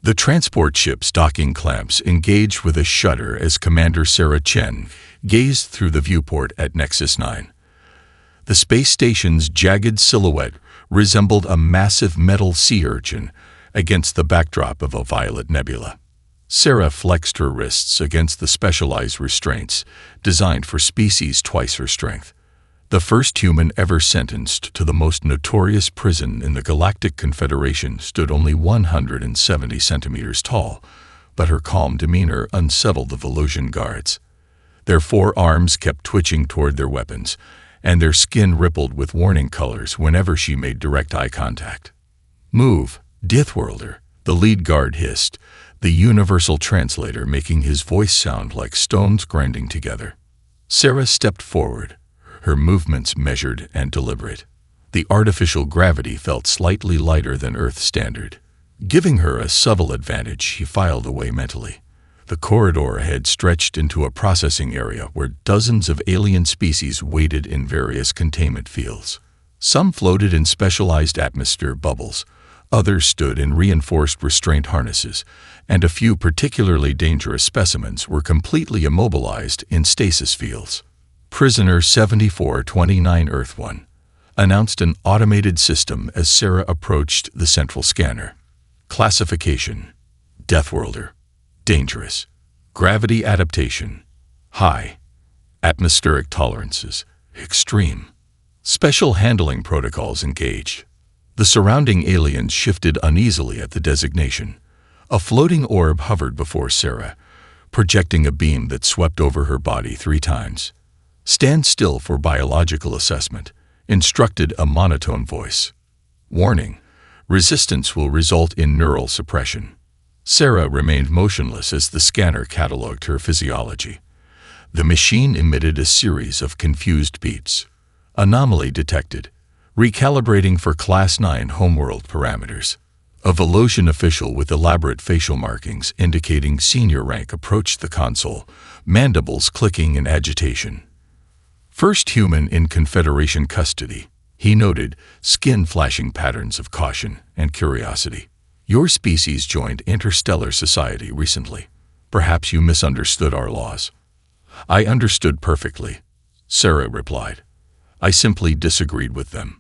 The transport ship's docking clamps engaged with a shudder as Commander Sarah Chen gazed through the viewport at Nexus 9. The space station's jagged silhouette resembled a massive metal sea urchin against the backdrop of a violet nebula. Sarah flexed her wrists against the specialized restraints designed for species twice her strength. The first human ever sentenced to the most notorious prison in the Galactic Confederation stood only 170 centimeters tall, but her calm demeanor unsettled the Velusian guards. Their forearms kept twitching toward their weapons, and their skin rippled with warning colors whenever she made direct eye contact. "Move, Deathworlder," the lead guard hissed, the universal translator making his voice sound like stones grinding together. Sarah stepped forward, her movements measured and deliberate. The artificial gravity felt slightly lighter than Earth standard. Giving her a subtle advantage, she filed away mentally. The corridor ahead stretched into a processing area where dozens of alien species waited in various containment fields. Some floated in specialized atmosphere bubbles, others stood in reinforced restraint harnesses, and a few particularly dangerous specimens were completely immobilized in stasis fields. "Prisoner 7429 Earth 1, announced an automated system as Sarah approached the central scanner. Classification: Deathworlder. Dangerous. Gravity adaptation: high. Atmospheric tolerances: extreme. Special handling protocols engaged." The surrounding aliens shifted uneasily at the designation. A floating orb hovered before Sarah, projecting a beam that swept over her body 3 times. "Stand still for biological assessment," instructed a monotone voice. "Warning: resistance will result in neural suppression." Sarah remained motionless as the scanner cataloged her physiology. The machine emitted a series of confused beeps. Anomaly detected. Recalibrating for Class 9 homeworld parameters. A Velusian official with elaborate facial markings indicating senior rank approached the console, mandibles clicking in agitation. "First human in Confederation custody," he noted, skin flashing patterns of caution and curiosity. "Your species joined Interstellar society recently. Perhaps you misunderstood our laws." "I understood perfectly," Sarah replied. "I simply disagreed with them."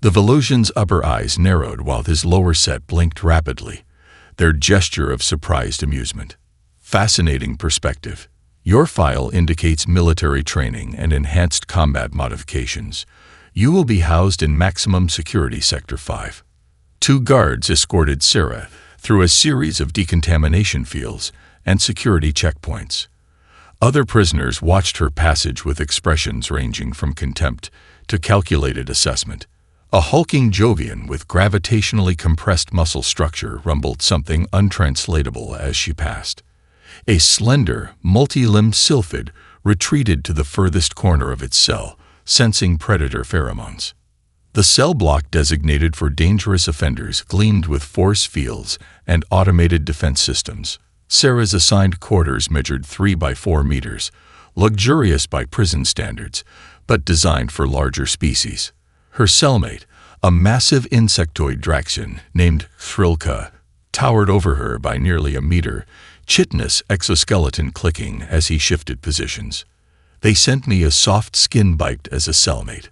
The Velusian's upper eyes narrowed while his lower set blinked rapidly, their gesture of surprised amusement. "Fascinating perspective. Your file indicates military training and enhanced combat modifications. You will be housed in Maximum Security Sector 5. 2 guards escorted Sarah through a series of decontamination fields and security checkpoints. Other prisoners watched her passage with expressions ranging from contempt to calculated assessment. A hulking Jovian with gravitationally compressed muscle structure rumbled something untranslatable as she passed. A slender, multi-limbed sylphid retreated to the furthest corner of its cell, sensing predator pheromones. The cell block designated for dangerous offenders gleamed with force fields and automated defense systems. Sarah's assigned quarters measured 3 by 4 meters, luxurious by prison standards, but designed for larger species. Her cellmate, a massive insectoid Draxian named Thrilka, towered over her by nearly a meter, chitinous exoskeleton clicking as he shifted positions. "They sent me a soft skin bite as a cellmate."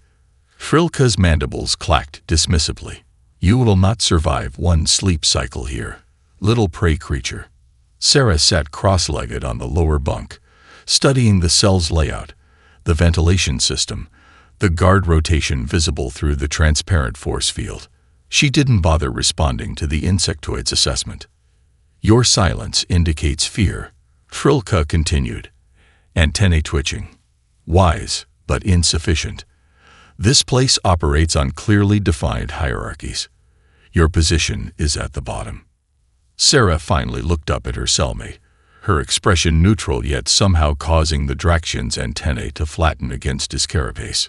Thrilka's mandibles clacked dismissively. "You will not survive 1 sleep cycle here, little prey creature." Sarah sat cross-legged on the lower bunk, studying the cell's layout, the ventilation system, the guard rotation visible through the transparent force field. She didn't bother responding to the insectoid's assessment. "Your silence indicates fear," Thrilka continued, antennae twitching. "Wise, but insufficient. This place operates on clearly defined hierarchies. Your position is at the bottom." Sarah finally looked up at her cellmate, her expression neutral yet somehow causing the Draxian's antennae to flatten against his carapace.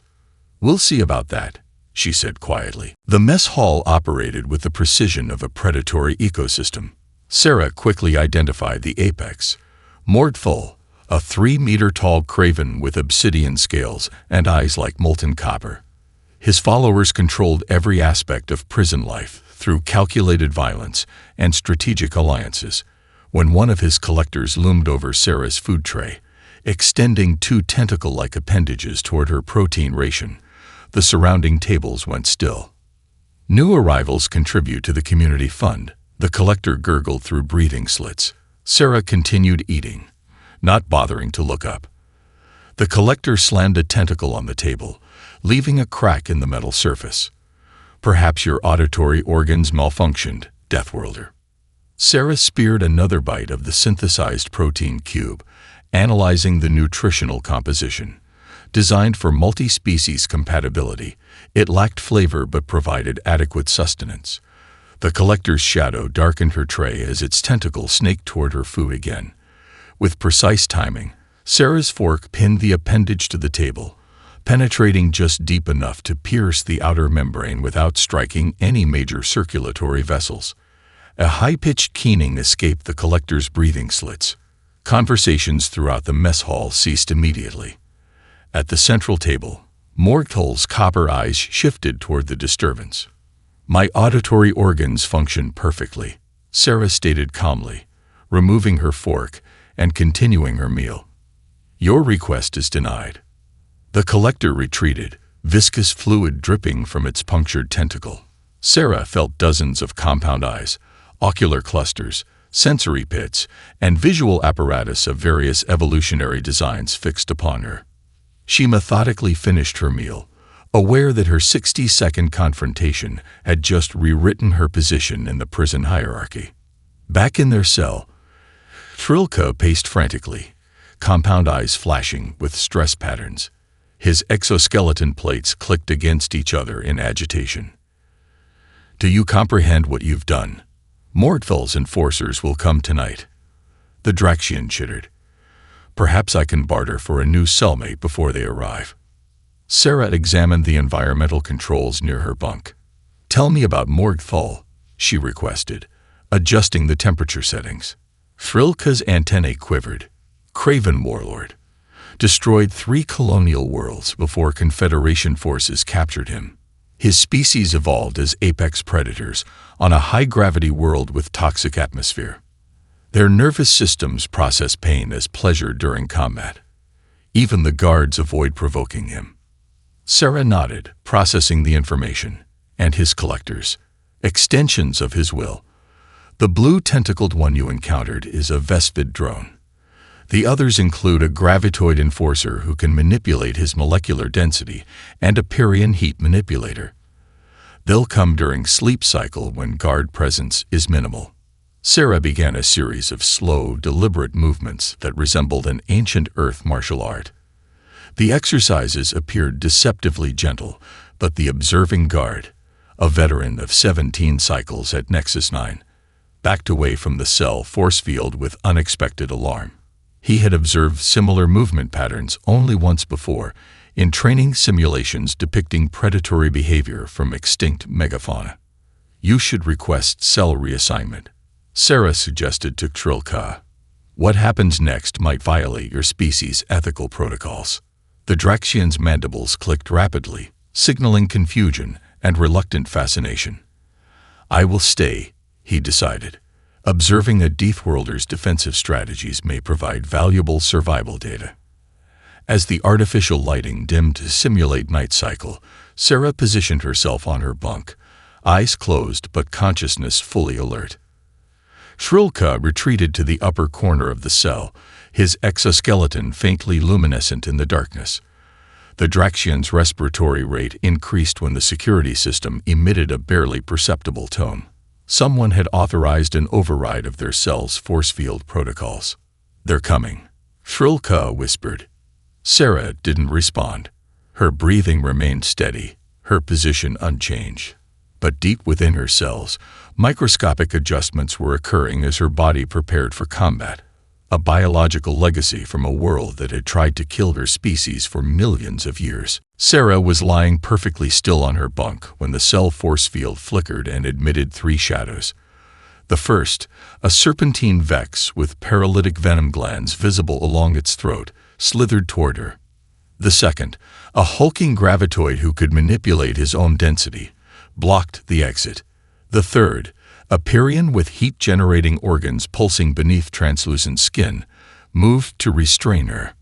"We'll see about that," she said quietly. The mess hall operated with the precision of a predatory ecosystem. Sarah quickly identified the apex, Mordful, a 3-meter-tall craven with obsidian scales and eyes like molten copper. His followers controlled every aspect of prison life, through calculated violence and strategic alliances, when one of his collectors loomed over Sarah's food tray, extending two tentacle-like appendages toward her protein ration. The surrounding tables went still. New arrivals contribute to the community fund. The collector gurgled through breathing slits. Sarah continued eating, not bothering to look up. The collector slammed a tentacle on the table, leaving a crack in the metal surface. Perhaps your auditory organs malfunctioned, Deathworlder. Sarah speared another bite of the synthesized protein cube, analyzing the nutritional composition. Designed for multi-species compatibility, it lacked flavor but provided adequate sustenance. The collector's shadow darkened her tray as its tentacle snaked toward her food again. With precise timing, Sarah's fork pinned the appendage to the table, penetrating just deep enough to pierce the outer membrane without striking any major circulatory vessels. A high-pitched keening escaped the collector's breathing slits. Conversations throughout the mess hall ceased immediately. At the central table, Morgthol's copper eyes shifted toward the disturbance. "My auditory organs function perfectly," Sarah stated calmly, removing her fork and continuing her meal. "Your request is denied." The collector retreated, viscous fluid dripping from its punctured tentacle. Sarah felt dozens of compound eyes, ocular clusters, sensory pits, and visual apparatus of various evolutionary designs fixed upon her. She methodically finished her meal, aware that her 60-second confrontation had just rewritten her position in the prison hierarchy. Back in their cell, Trilka paced frantically, compound eyes flashing with stress patterns. His exoskeleton plates clicked against each other in agitation. "Do you comprehend what you've done? Morgthol's enforcers will come tonight." The Draxian chittered. "Perhaps I can barter for a new cellmate before they arrive." Sarah examined the environmental controls near her bunk. "Tell me about Morgthol," she requested, adjusting the temperature settings. Trilka's antennae quivered. "Craven warlord. Destroyed 3 colonial worlds before Confederation forces captured him. His species evolved as apex predators on a high-gravity world with toxic atmosphere. Their nervous systems process pain as pleasure during combat. Even the guards avoid provoking him." Sarah nodded, processing the information. "And his collectors, extensions of his will. The blue-tentacled one you encountered is a Vespid drone. The others include a gravitoid enforcer who can manipulate his molecular density and a Pyrrhian heat manipulator. They'll come during sleep cycle when guard presence is minimal." Sarah began a series of slow, deliberate movements that resembled an ancient Earth martial art. The exercises appeared deceptively gentle, but the observing guard, a veteran of 17 cycles at Nexus 9, backed away from the cell force field with unexpected alarm. He had observed similar movement patterns only once before, in training simulations depicting predatory behavior from extinct megafauna. "You should request cell reassignment," Sarah suggested to Trilka. "What happens next might violate your species' ethical protocols." The Draxian's mandibles clicked rapidly, signaling confusion and reluctant fascination. "I will stay," he decided. "Observing a Deathworlder's defensive strategies may provide valuable survival data." As the artificial lighting dimmed to simulate night cycle, Sarah positioned herself on her bunk, eyes closed but consciousness fully alert. Trilka retreated to the upper corner of the cell, his exoskeleton faintly luminescent in the darkness. The Draxian's respiratory rate increased when the security system emitted a barely perceptible tone. Someone had authorized an override of their cell's force field protocols. "They're coming," Trilka whispered. Sarah didn't respond. Her breathing remained steady, her position unchanged. But deep within her cells, microscopic adjustments were occurring as her body prepared for combat, a biological legacy from a world that had tried to kill her species for millions of years. Sarah was lying perfectly still on her bunk when the cell force field flickered and admitted 3 shadows. The first, a serpentine Vex with paralytic venom glands visible along its throat, slithered toward her. The second, a hulking gravitoid who could manipulate his own density, blocked the exit. The third, a Pyrrhian with heat-generating organs pulsing beneath translucent skin, moved to restrain her.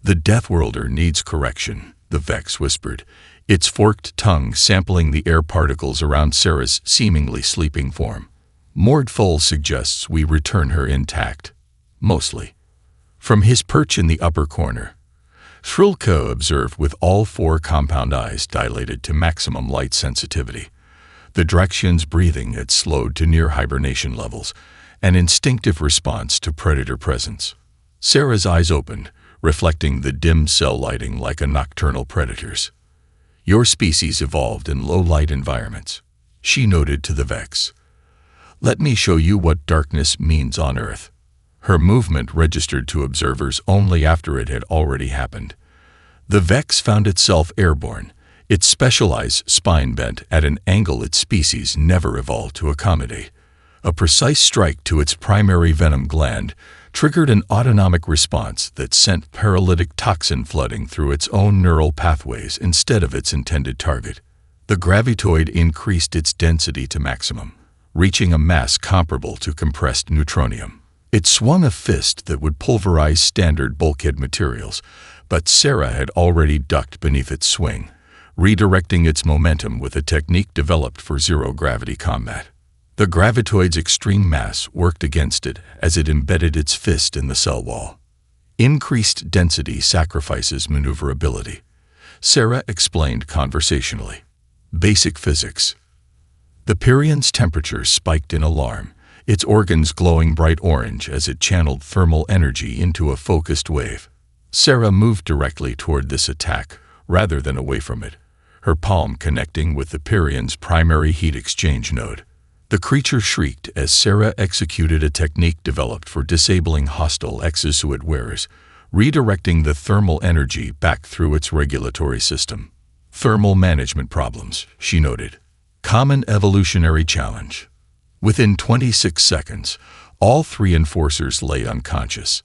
"The Deathworlder needs correction," the Vex whispered, its forked tongue sampling the air particles around Sarah's seemingly sleeping form. "Mordful suggests we return her intact. Mostly." From his perch in the upper corner, Shrilko observed with all four compound eyes dilated to maximum light sensitivity. The Draxian's breathing had slowed to near hibernation levels, an instinctive response to predator presence. Sarah's eyes opened, reflecting the dim cell lighting like a nocturnal predator's. "Your species evolved in low-light environments," she noted to the Vex. "Let me show you what darkness means on Earth." Her movement registered to observers only after it had already happened. The Vex found itself airborne, its specialized spine bent at an angle its species never evolved to accommodate. A precise strike to its primary venom gland triggered an autonomic response that sent paralytic toxin flooding through its own neural pathways instead of its intended target. The gravitoid increased its density to maximum, reaching a mass comparable to compressed neutronium. It swung a fist that would pulverize standard bulkhead materials, but Sarah had already ducked beneath its swing, redirecting its momentum with a technique developed for zero-gravity combat. The gravitoid's extreme mass worked against it as it embedded its fist in the cell wall. "Increased density sacrifices maneuverability," Sarah explained conversationally. "Basic physics." The Pyrrhian's temperature spiked in alarm, its organs glowing bright orange as it channeled thermal energy into a focused wave. Sarah moved directly toward this attack, rather than away from it, her palm connecting with the Pyrrhian's primary heat exchange node. The creature shrieked as Sarah executed a technique developed for disabling hostile exosuit wearers, redirecting the thermal energy back through its regulatory system. "Thermal management problems," she noted. "Common evolutionary challenge." Within 26 seconds, all three enforcers lay unconscious.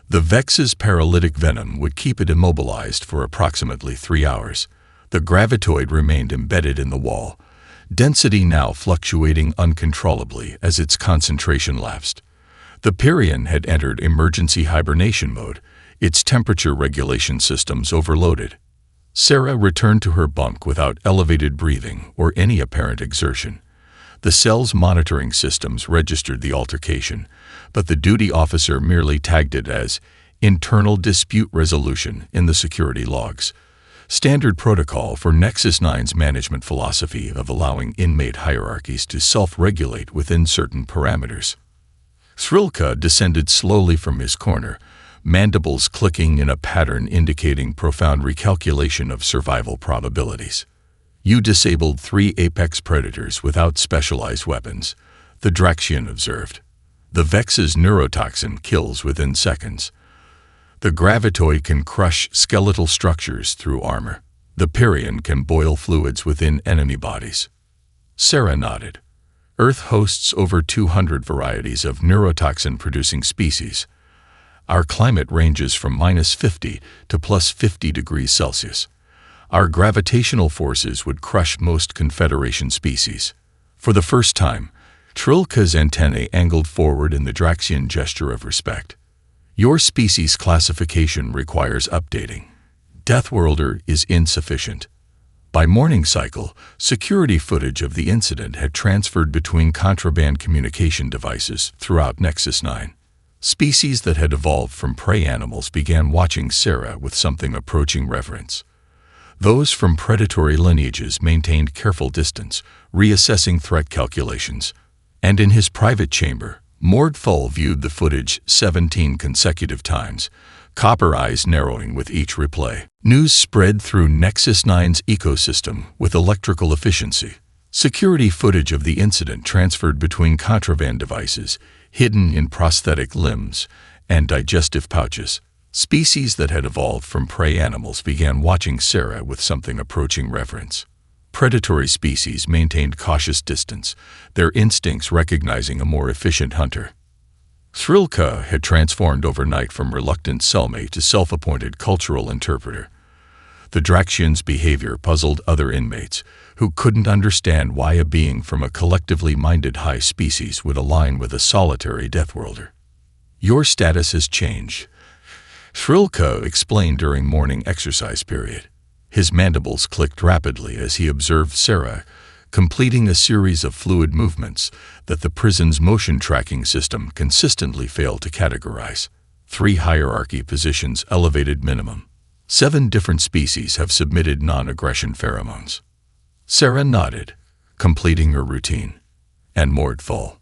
The Vex's paralytic venom would keep it immobilized for approximately 3 hours. The gravitoid remained embedded in the wall, density now fluctuating uncontrollably as its concentration lapsed. The Pyrrhian had entered emergency hibernation mode, its temperature regulation systems overloaded. Sarah returned to her bunk without elevated breathing or any apparent exertion. The cell's monitoring systems registered the altercation, but the duty officer merely tagged it as internal dispute resolution in the security logs. Standard protocol for Nexus 9's management philosophy of allowing inmate hierarchies to self-regulate within certain parameters. Shrilka descended slowly from his corner, mandibles clicking in a pattern indicating profound recalculation of survival probabilities. "You disabled 3 apex predators without specialized weapons," the Draxian observed. "The Vex's neurotoxin kills within seconds. The gravitoid can crush skeletal structures through armor. The Pyrrhian can boil fluids within enemy bodies." Sarah nodded. "Earth hosts over 200 varieties of neurotoxin-producing species. Our climate ranges from -50 to +50 degrees Celsius. Our gravitational forces would crush most Confederation species." For the first time, Trilka's antennae angled forward in the Draxian gesture of respect. "Your species classification requires updating. Deathworlder is insufficient." By morning cycle, security footage of the incident had transferred between contraband communication devices throughout Nexus 9. Species that had evolved from prey animals began watching Sarah with something approaching reverence. Those from predatory lineages maintained careful distance, reassessing threat calculations. And in his private chamber, Mordful viewed the footage 17 consecutive times, copper eyes narrowing with each replay. News spread through Nexus 9's ecosystem with electrical efficiency. Security footage of the incident transferred between contraband devices, hidden in prosthetic limbs and digestive pouches. Species that had evolved from prey animals began watching Sarah with something approaching reverence. Predatory species maintained cautious distance, their instincts recognizing a more efficient hunter. Shrilka had transformed overnight from reluctant cellmate to self-appointed cultural interpreter. The Draxian's behavior puzzled other inmates, who couldn't understand why a being from a collectively minded high species would align with a solitary Deathworlder. Your status has changed, Shrilko explained during morning exercise period. His mandibles clicked rapidly as he observed Sarah completing a series of fluid movements that the prison's motion tracking system consistently failed to categorize. 3 hierarchy positions elevated minimum. 7 different species have submitted non-aggression pheromones. Sarah nodded, completing her routine. And Mordful.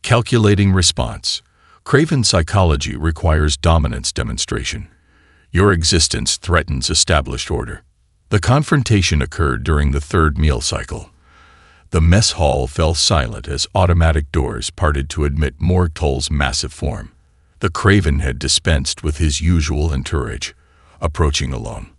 Calculating response. Craven psychology requires dominance demonstration. Your existence threatens established order. The confrontation occurred during the 3rd meal cycle. The mess hall fell silent as automatic doors parted to admit Mordful's massive form. The Craven had dispensed with his usual entourage, approaching alone.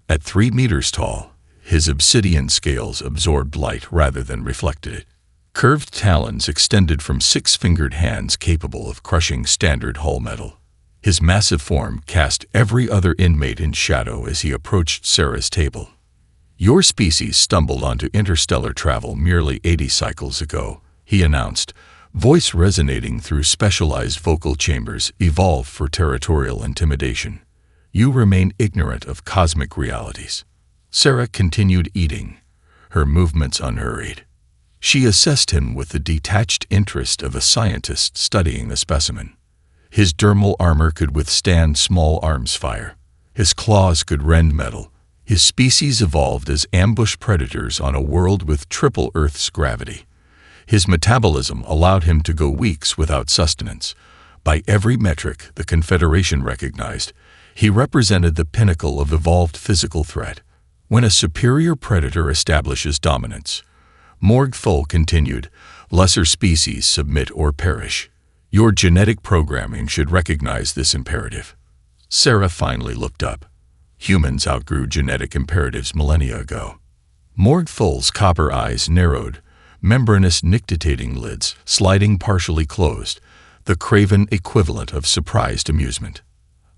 At 3 meters tall, his obsidian scales absorbed light rather than reflected it. Curved talons extended from 6-fingered hands capable of crushing standard hull metal. His massive form cast every other inmate in shadow as he approached Sarah's table. Your species stumbled onto interstellar travel merely 80 cycles ago, he announced, voice resonating through specialized vocal chambers evolved for territorial intimidation. You remain ignorant of cosmic realities. Sarah continued eating, her movements unhurried. She assessed him with the detached interest of a scientist studying a specimen. His dermal armor could withstand small arms fire. His claws could rend metal. His species evolved as ambush predators on a world with triple Earth's gravity. His metabolism allowed him to go weeks without sustenance. By every metric the Confederation recognized, he represented the pinnacle of evolved physical threat. When a superior predator establishes dominance, Mordful continued, lesser species submit or perish. Your genetic programming should recognize this imperative. Sarah finally looked up. Humans outgrew genetic imperatives millennia ago. Mordful's copper eyes narrowed, membranous nictitating lids sliding partially closed, the Craven equivalent of surprised amusement.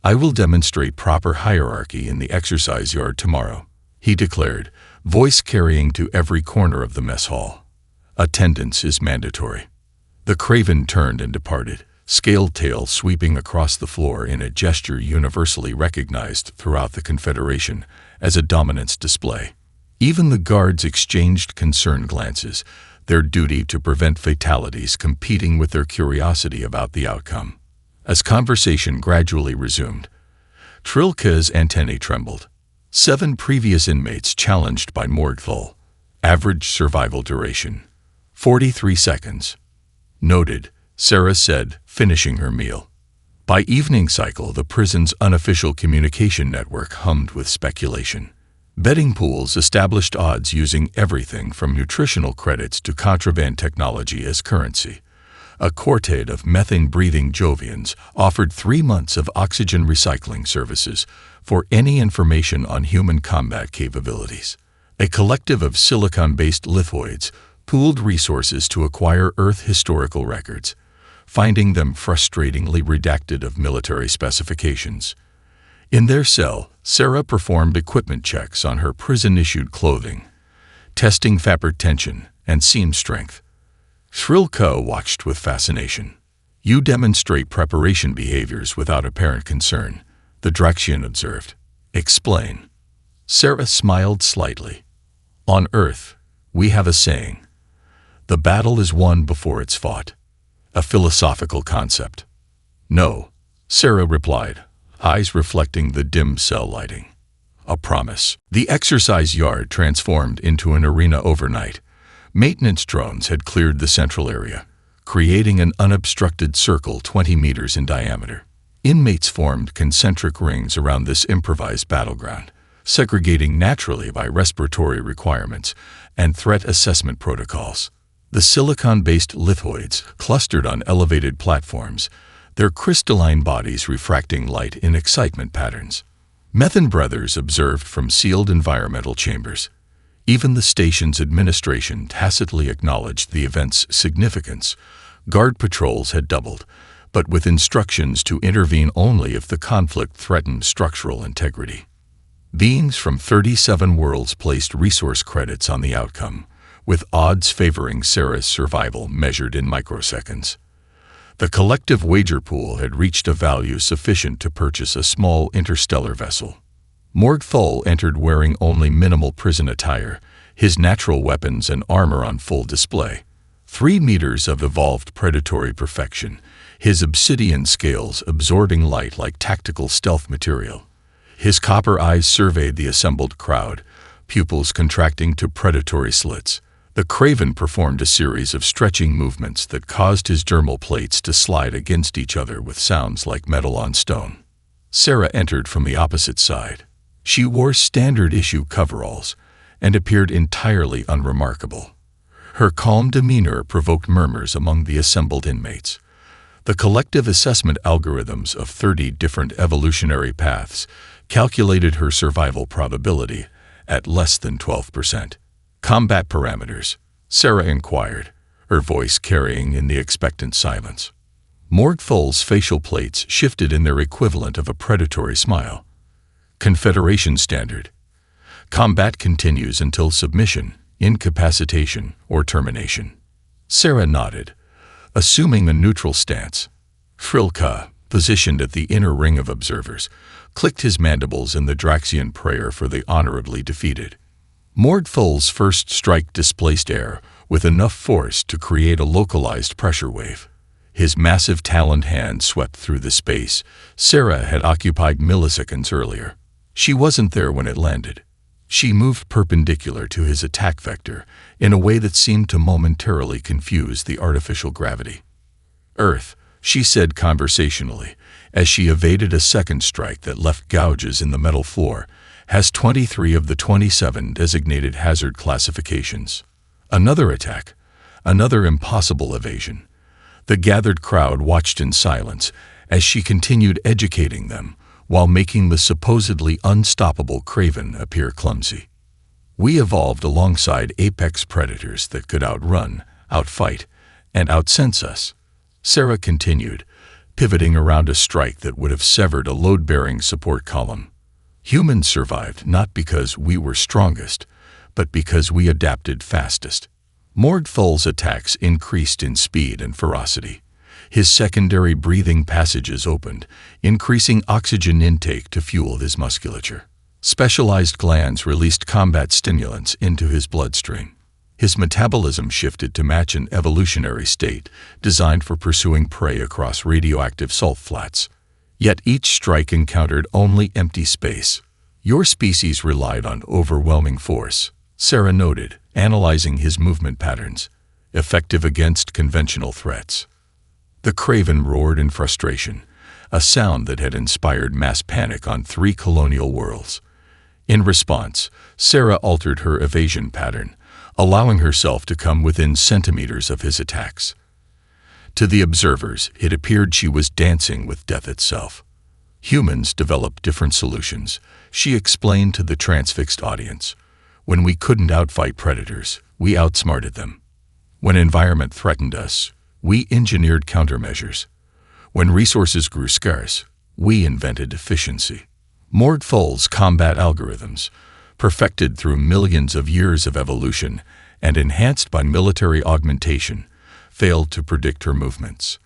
I will demonstrate proper hierarchy in the exercise yard tomorrow, he declared, voice carrying to every corner of the mess hall. Attendance is mandatory. The Craven turned and departed, scaled tail sweeping across the floor in a gesture universally recognized throughout the Confederation as a dominance display. Even the guards exchanged concerned glances, their duty to prevent fatalities competing with their curiosity about the outcome. As conversation gradually resumed, Trilka's antennae trembled. 7 previous inmates challenged by Mordful. Average survival duration, 43 seconds. Noted, Sarah said, finishing her meal. By evening cycle, the prison's unofficial communication network hummed with speculation. Betting pools established odds using everything from nutritional credits to contraband technology as currency. A quartet of methane-breathing Jovians offered 3 months of oxygen recycling services for any information on human combat capabilities. A collective of silicon-based lithoids pooled resources to acquire Earth historical records, finding them frustratingly redacted of military specifications. In their cell, Sarah performed equipment checks on her prison-issued clothing, testing fabric tension and seam strength. Shrilko watched with fascination. You demonstrate preparation behaviors without apparent concern, the Draxian observed. Explain. Sarah smiled slightly. On Earth, we have a saying. The battle is won before it's fought. A philosophical concept. No, Sarah replied, eyes reflecting the dim cell lighting. A promise. The exercise yard transformed into an arena overnight. Maintenance drones had cleared the central area, creating an unobstructed circle 20 meters in diameter. Inmates formed concentric rings around this improvised battleground, segregating naturally by respiratory requirements and threat assessment protocols. The silicon-based lithoids clustered on elevated platforms, their crystalline bodies refracting light in excitement patterns. Methane brothers observed from sealed environmental chambers. Even the station's administration tacitly acknowledged the event's significance. Guard patrols had doubled, but with instructions to intervene only if the conflict threatened structural integrity. Beings from 37 worlds placed resource credits on the outcome, with odds favoring Sarah's survival measured in microseconds. The collective wager pool had reached a value sufficient to purchase a small interstellar vessel. Morgthal entered wearing only minimal prison attire, his natural weapons and armor on full display. 3 meters of evolved predatory perfection, his obsidian scales absorbing light like tactical stealth material. His copper eyes surveyed the assembled crowd, pupils contracting to predatory slits. The Craven performed a series of stretching movements that caused his dermal plates to slide against each other with sounds like metal on stone. Sarah entered from the opposite side. She wore standard-issue coveralls and appeared entirely unremarkable. Her calm demeanor provoked murmurs among the assembled inmates. The collective assessment algorithms of 30 different evolutionary paths calculated her survival probability at less than 12%. Combat parameters, Sarah inquired, her voice carrying in the expectant silence. Morgthal's facial plates shifted in their equivalent of a predatory smile. Confederation standard. Combat continues until submission, incapacitation, or termination. Sarah nodded, assuming a neutral stance. Frilka, positioned at the inner ring of observers, clicked his mandibles in the Draxian prayer for the honorably defeated. Morgthal's first strike displaced air with enough force to create a localized pressure wave. His massive taloned hand swept through the space Sarah had occupied milliseconds earlier. She wasn't there when it landed. She moved perpendicular to his attack vector in a way that seemed to momentarily confuse the artificial gravity. "Earth," she said conversationally, as she evaded a second strike that left gouges in the metal floor, has 23 of the 27 designated hazard classifications. Another attack, another impossible evasion. The gathered crowd watched in silence as she continued educating them while making the supposedly unstoppable Craven appear clumsy. "We evolved alongside apex predators that could outrun, outfight, and outsense us," Sarah continued, pivoting around a strike that would have severed a load-bearing support column. "Humans survived not because we were strongest, but because we adapted fastest." Morgthal's attacks increased in speed and ferocity. His secondary breathing passages opened, increasing oxygen intake to fuel his musculature. Specialized glands released combat stimulants into his bloodstream. His metabolism shifted to match an evolutionary state designed for pursuing prey across radioactive salt flats. Yet each strike encountered only empty space. "Your species relied on overwhelming force," Sarah noted, analyzing his movement patterns, effective against conventional threats. The Craven roared in frustration, a sound that had inspired mass panic on 3 colonial worlds. In response, Sarah altered her evasion pattern, allowing herself to come within centimeters of his attacks. To the observers, it appeared she was dancing with death itself. "Humans developed different solutions," she explained to the transfixed audience. "When we couldn't outfight predators, we outsmarted them. When environment threatened us, we engineered countermeasures. When resources grew scarce, we invented efficiency." Morgthal's combat algorithms, perfected through millions of years of evolution and enhanced by military augmentation, failed to predict her movements.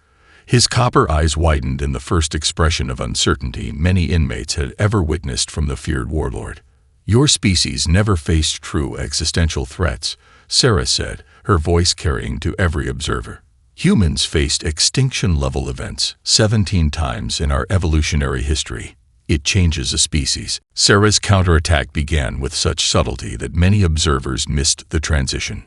His copper eyes widened in the first expression of uncertainty many inmates had ever witnessed from the feared warlord. "Your species never faced true existential threats," Sarah said, her voice carrying to every observer. "Humans faced extinction-level events 17 times in our evolutionary history. It changes a species." Sarah's counterattack began with such subtlety that many observers missed the transition.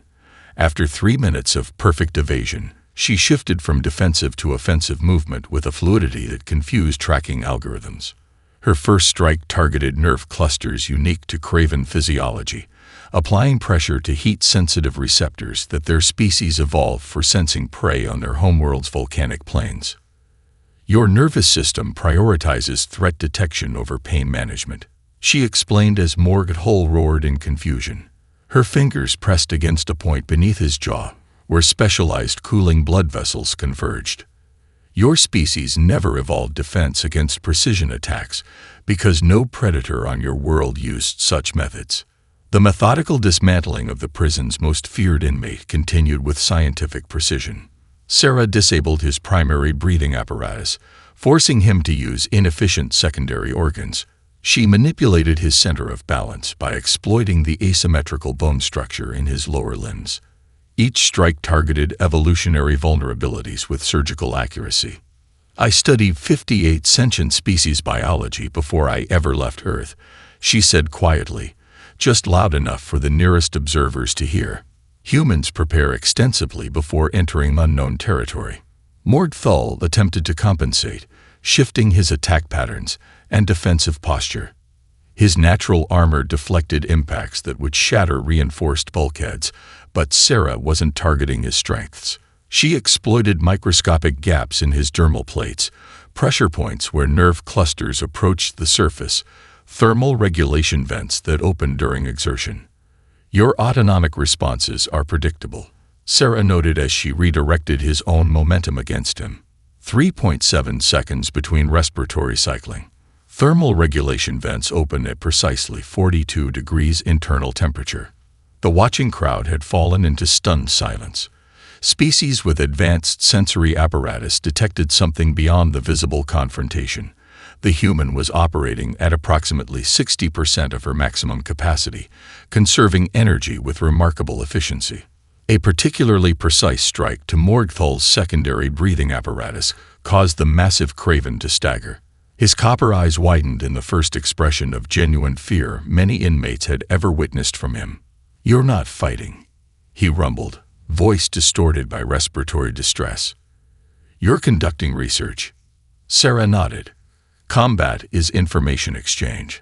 After 3 minutes of perfect evasion, she shifted from defensive to offensive movement with a fluidity that confused tracking algorithms. Her first strike targeted nerve clusters unique to Craven physiology, applying pressure to heat-sensitive receptors that their species evolved for sensing prey on their homeworld's volcanic plains. "Your nervous system prioritizes threat detection over pain management," she explained as Morgthal roared in confusion. Her fingers pressed against a point beneath his jaw, where specialized cooling blood vessels converged. Your species never evolved defense against precision attacks because no predator on your world used such methods. The methodical dismantling of the prison's most feared inmate continued with scientific precision. Sarah disabled his primary breathing apparatus, forcing him to use inefficient secondary organs. She manipulated his center of balance by exploiting the asymmetrical bone structure in his lower limbs. Each strike targeted evolutionary vulnerabilities with surgical accuracy. I studied 58 sentient species biology before I ever left Earth, she said quietly, just loud enough for the nearest observers to hear. Humans prepare extensively before entering unknown territory. Morgthal attempted to compensate, shifting his attack patterns and defensive posture. His natural armor deflected impacts that would shatter reinforced bulkheads, but Sarah wasn't targeting his strengths. She exploited microscopic gaps in his dermal plates, pressure points where nerve clusters approached the surface, thermal regulation vents that opened during exertion. Your autonomic responses are predictable, Sarah noted as she redirected his own momentum against him. 3.7 seconds between respiratory cycling. Thermal regulation vents open at precisely 42 degrees internal temperature. The watching crowd had fallen into stunned silence. Species with advanced sensory apparatus detected something beyond the visible confrontation. The human was operating at approximately 60% of her maximum capacity, conserving energy with remarkable efficiency. A particularly precise strike to Morgthal's secondary breathing apparatus caused the massive craven to stagger. His copper eyes widened in the first expression of genuine fear many inmates had ever witnessed from him. "You're not fighting," he rumbled, voice distorted by respiratory distress. "You're conducting research." Sarah nodded. "Combat is information exchange.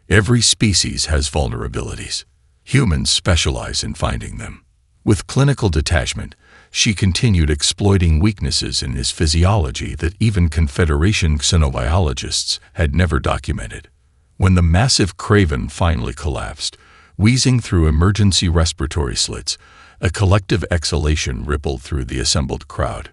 Every species has vulnerabilities. Humans specialize in finding them." With clinical detachment, she continued exploiting weaknesses in his physiology that even Confederation xenobiologists had never documented. When the massive craven finally collapsed, wheezing through emergency respiratory slits, a collective exhalation rippled through the assembled crowd.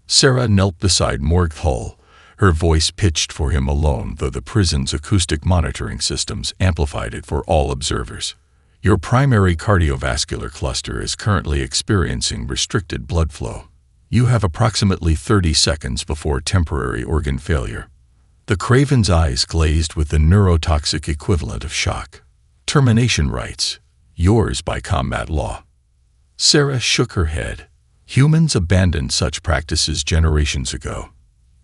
Sarah knelt beside Morgthal, her voice pitched for him alone, though the prison's acoustic monitoring systems amplified it for all observers. "Your primary cardiovascular cluster is currently experiencing restricted blood flow. You have approximately 30 seconds before temporary organ failure." The craven's eyes glazed with the neurotoxic equivalent of shock. "Termination rights, yours by combat law." Sarah shook her head. Humans abandoned such practices generations ago.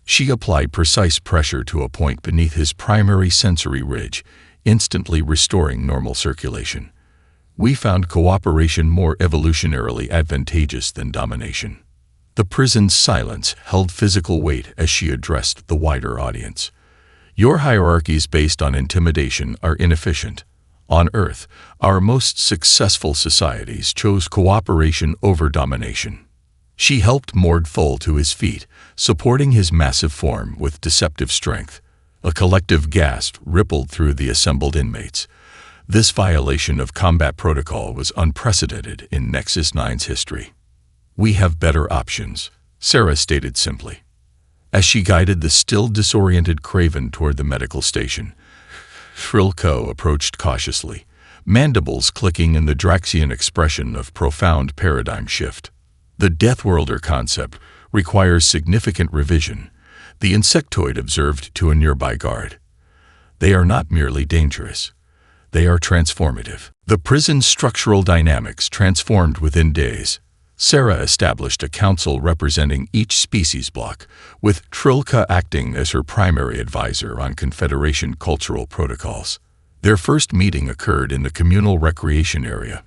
She applied precise pressure to a point beneath his primary sensory ridge, instantly restoring normal circulation. "We found cooperation more evolutionarily advantageous than domination." The prison's silence held physical weight as she addressed the wider audience. "Your hierarchies based on intimidation are inefficient. On Earth, our most successful societies chose cooperation over domination." She helped Morgthal to his feet, supporting his massive form with deceptive strength. A collective gasp rippled through the assembled inmates. This violation of combat protocol was unprecedented in Nexus 9's history. "We have better options," Sarah stated simply. As she guided the still disoriented craven toward the medical station, Trilko approached cautiously, mandibles clicking in the Draxian expression of profound paradigm shift. "The Deathworlder concept requires significant revision," the insectoid observed to a nearby guard. "They are not merely dangerous. They are transformative." The prison's structural dynamics transformed within days. Sarah established a council representing each species block, with Trilka acting as her primary advisor on Confederation cultural protocols. Their first meeting occurred in the communal recreation area,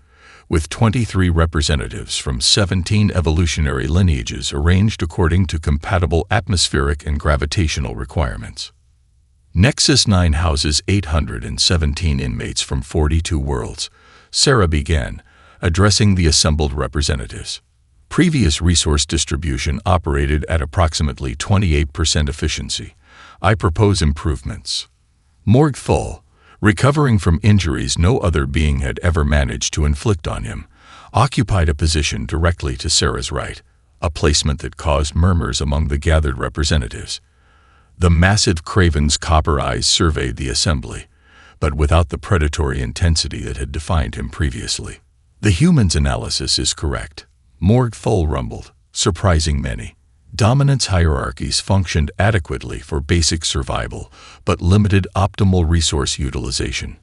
with 23 representatives from 17 evolutionary lineages arranged according to compatible atmospheric and gravitational requirements. Nexus 9 houses 817 inmates from 42 worlds, Sarah began, addressing the assembled representatives. Previous resource distribution operated at approximately 28% efficiency. I propose improvements. Morgthal, recovering from injuries no other being had ever managed to inflict on him, occupied a position directly to Sarah's right. a placement that caused murmurs among the gathered representatives. The massive Craven's copper eyes surveyed the assembly, but without the predatory intensity that had defined him previously. The human's analysis is correct. Morg Thol rumbled, surprising many. Dominance hierarchies functioned adequately for basic survival, but limited optimal resource utilization.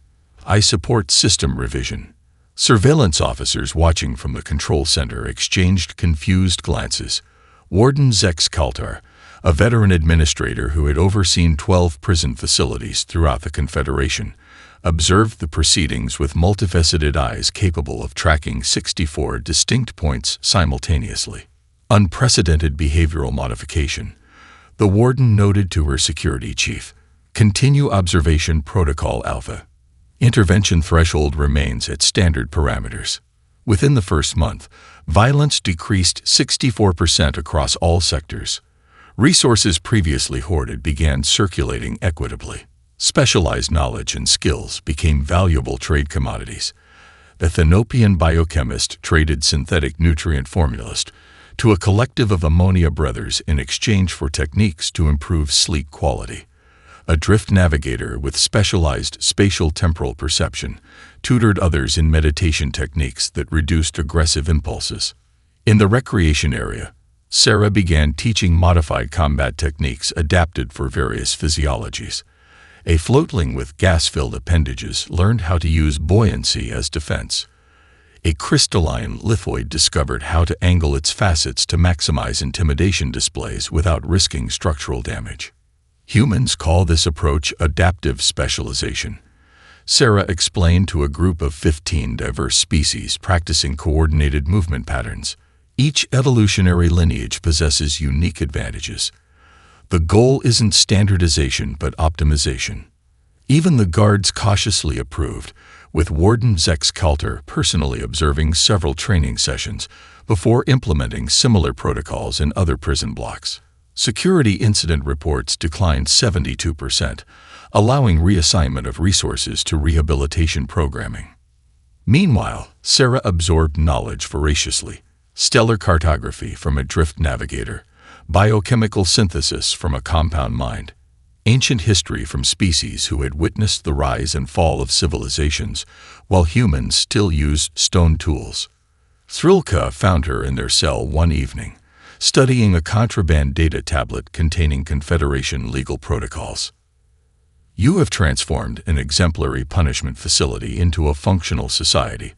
I support system revision. Surveillance officers watching from the control center exchanged confused glances. Warden Zex Kaltar, a veteran administrator who had overseen 12 prison facilities throughout the Confederation, observed the proceedings with multifaceted eyes capable of tracking 64 distinct points simultaneously. Unprecedented behavioral modification. The warden noted to her security chief, "Continue observation protocol Alpha. Intervention threshold remains at standard parameters." Within the first month, violence decreased 64% across all sectors. Resources previously hoarded began circulating equitably. Specialized knowledge and skills became valuable trade commodities. The Thenopian biochemist traded synthetic nutrient formulas to a collective of ammonia brothers in exchange for techniques to improve sleep quality. A drift navigator with specialized spatial temporal perception tutored others in meditation techniques that reduced aggressive impulses. In the recreation area, Sarah began teaching modified combat techniques adapted for various physiologies. A floatling with gas-filled appendages learned how to use buoyancy as defense. A crystalline lithoid discovered how to angle its facets to maximize intimidation displays without risking structural damage. Humans call this approach adaptive specialization. Sarah explained to a group of 15 diverse species practicing coordinated movement patterns. Each evolutionary lineage possesses unique advantages. The goal isn't standardization but optimization. Even the guards cautiously approved, with Warden Zex Kaltar personally observing several training sessions before implementing similar protocols in other prison blocks. Security incident reports declined 72%, allowing reassignment of resources to rehabilitation programming. Meanwhile, Sarah absorbed knowledge voraciously. Stellar cartography from a drift navigator, biochemical synthesis from a compound mind, ancient history from species who had witnessed the rise and fall of civilizations, while humans still used stone tools. Thrilka found her in their cell one evening, studying a contraband data tablet containing Confederation legal protocols. "You have transformed an exemplary punishment facility into a functional society,"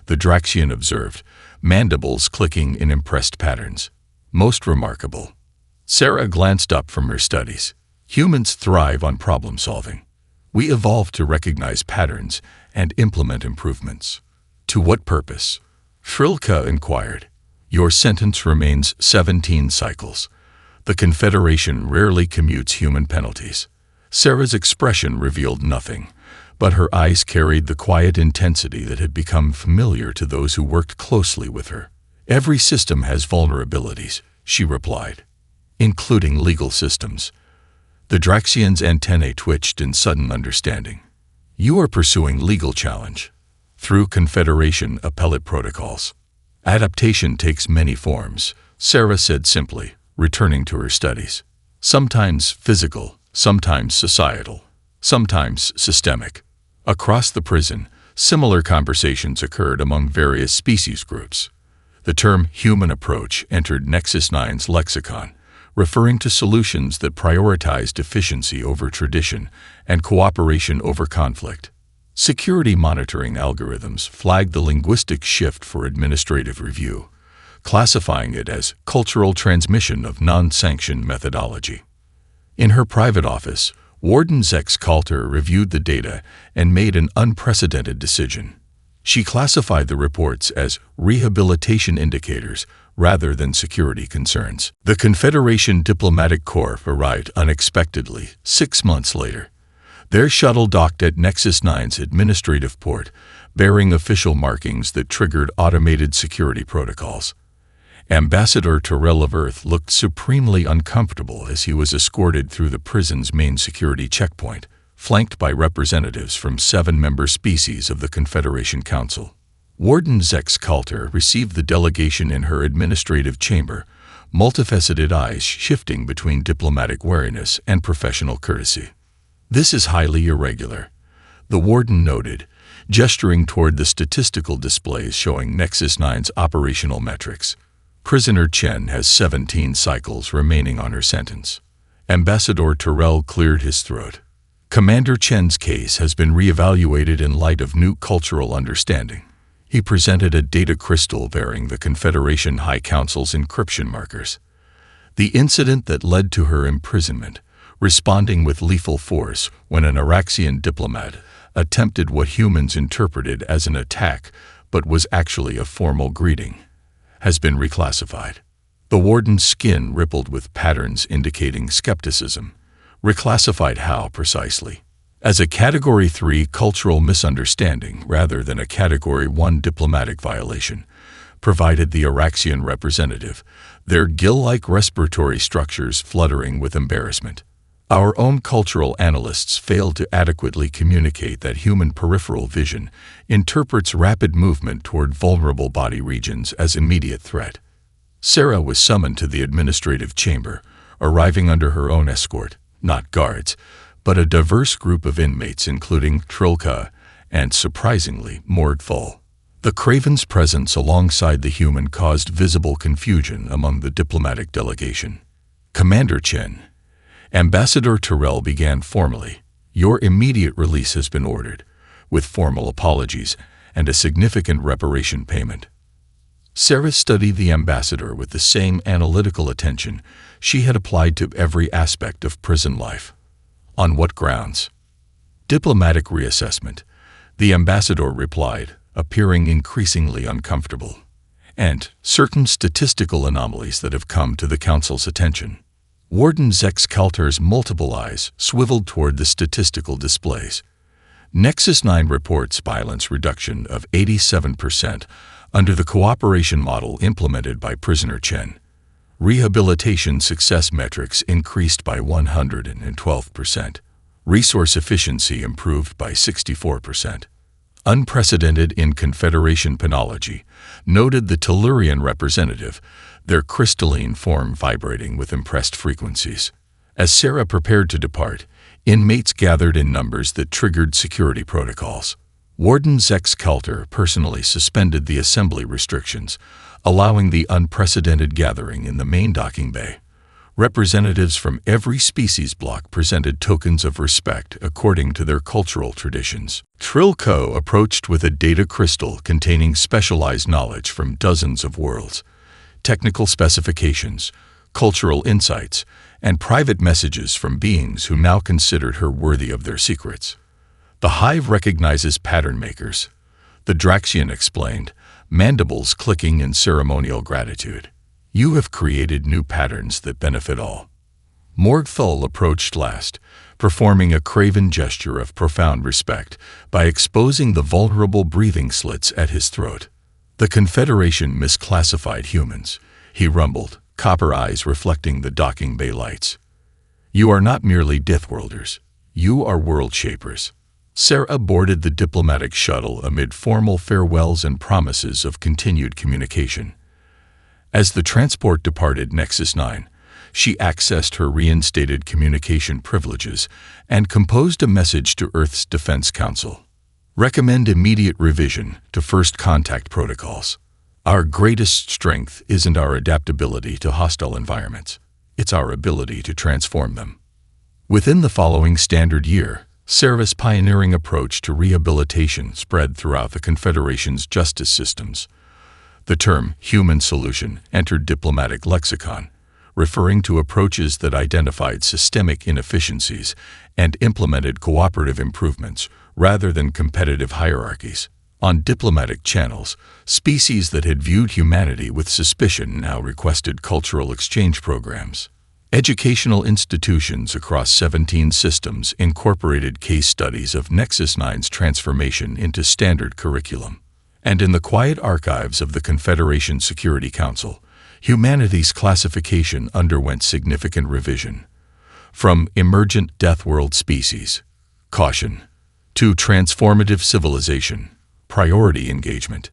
the Draxian observed, mandibles clicking in impressed patterns. "Most remarkable." Sarah glanced up from her studies. "Humans thrive on problem solving. We evolved to recognize patterns and implement improvements." "To what purpose?" Thrilka inquired. "Your sentence remains 17 cycles. The Confederation rarely commutes human penalties." Sarah's expression revealed nothing, but her eyes carried the quiet intensity that had become familiar to those who worked closely with her. "Every system has vulnerabilities," she replied, "including legal systems." The Draxian's antennae twitched in sudden understanding. "You are pursuing legal challenge through Confederation appellate protocols." "Adaptation takes many forms," Sarah said simply, returning to her studies. "Sometimes physical, sometimes societal, sometimes systemic." Across the prison, similar conversations occurred among various species groups. The term human approach entered Nexus 9's lexicon, referring to solutions that prioritized efficiency over tradition and cooperation over conflict. Security monitoring algorithms flagged the linguistic shift for administrative review, classifying it as cultural transmission of non-sanctioned methodology. In her private office, Warden Zex Kaltar reviewed the data and made an unprecedented decision. She classified the reports as rehabilitation indicators rather than security concerns. The Confederation Diplomatic Corps arrived unexpectedly 6 months later. Their shuttle docked at Nexus 9's administrative port, bearing official markings that triggered automated security protocols. Ambassador Terrell of Earth looked supremely uncomfortable as he was escorted through the prison's main security checkpoint, flanked by representatives from 7 member species of the Confederation Council. Warden Zex Kaltar received the delegation in her administrative chamber, multifaceted eyes shifting between diplomatic wariness and professional courtesy. "This is highly irregular," the warden noted, gesturing toward the statistical displays showing Nexus 9's operational metrics. "Prisoner Chen has 17 cycles remaining on her sentence." Ambassador Terrell cleared his throat. "Commander Chen's case has been reevaluated in light of new cultural understanding." He presented a data crystal bearing the Confederation High Council's encryption markers. "The incident that led to her imprisonment, responding with lethal force when an Araxian diplomat attempted what humans interpreted as an attack but was actually a formal greeting, has been reclassified." The warden's skin rippled with patterns indicating skepticism. "Reclassified how precisely?" "As a Category 3 cultural misunderstanding rather than a Category 1 diplomatic violation," provided the Araxian representative, their gill-like respiratory structures fluttering with embarrassment. "Our own cultural analysts failed to adequately communicate that human peripheral vision interprets rapid movement toward vulnerable body regions as immediate threat." Sarah was summoned to the administrative chamber, arriving under her own escort, not guards, but a diverse group of inmates including Trilka and, surprisingly, Mordfall. The Craven's presence alongside the human caused visible confusion among the diplomatic delegation. "Commander Chen," Ambassador Terrell began formally, "your immediate release has been ordered, with formal apologies and a significant reparation payment." Sarah studied the ambassador with the same analytical attention she had applied to every aspect of prison life. "On what grounds?" "Diplomatic reassessment," the ambassador replied, appearing increasingly uncomfortable. "And certain statistical anomalies that have come to the Council's attention." Warden Zex Kalter's multiple eyes swiveled toward the statistical displays. Nexus 9 reports violence reduction of 87% under the cooperation model implemented by Prisoner Chen. Rehabilitation success metrics increased by 112%. Resource efficiency improved by 64%. Unprecedented in Confederation penology, noted the Tellurian representative, their crystalline form vibrating with impressed frequencies. As Sarah prepared to depart, inmates gathered in numbers that triggered security protocols. Warden Zex Kalter personally suspended the assembly restrictions, allowing the unprecedented gathering in the main docking bay. Representatives from every species block presented tokens of respect according to their cultural traditions. Trilko approached with a data crystal containing specialized knowledge from dozens of worlds, technical specifications, cultural insights, and private messages from beings who now considered her worthy of their secrets. "The Hive recognizes pattern makers," the Draxian explained, mandibles clicking in ceremonial gratitude. "You have created new patterns that benefit all." Morgthul approached last, performing a craven gesture of profound respect by exposing the vulnerable breathing slits at his throat. "The Confederation misclassified humans," he rumbled, copper eyes reflecting the docking bay lights. "You are not merely Deathworlders. You are world shapers." Sarah boarded the diplomatic shuttle amid formal farewells and promises of continued communication. As the transport departed Nexus 9, she accessed her reinstated communication privileges and composed a message to Earth's Defense Council. "Recommend immediate revision to first contact protocols. Our greatest strength isn't our adaptability to hostile environments. It's our ability to transform them." Within the following standard year, Sarah's pioneering approach to rehabilitation spread throughout the Confederation's justice systems. The term human solution entered diplomatic lexicon, referring to approaches that identified systemic inefficiencies and implemented cooperative improvements rather than competitive hierarchies. On diplomatic channels, species that had viewed humanity with suspicion now requested cultural exchange programs. Educational institutions across 17 systems incorporated case studies of Nexus 9's transformation into standard curriculum. And in the quiet archives of the Confederation Security Council, humanity's classification underwent significant revision. From emergent deathworld species, caution, to transformative civilization, priority engagement.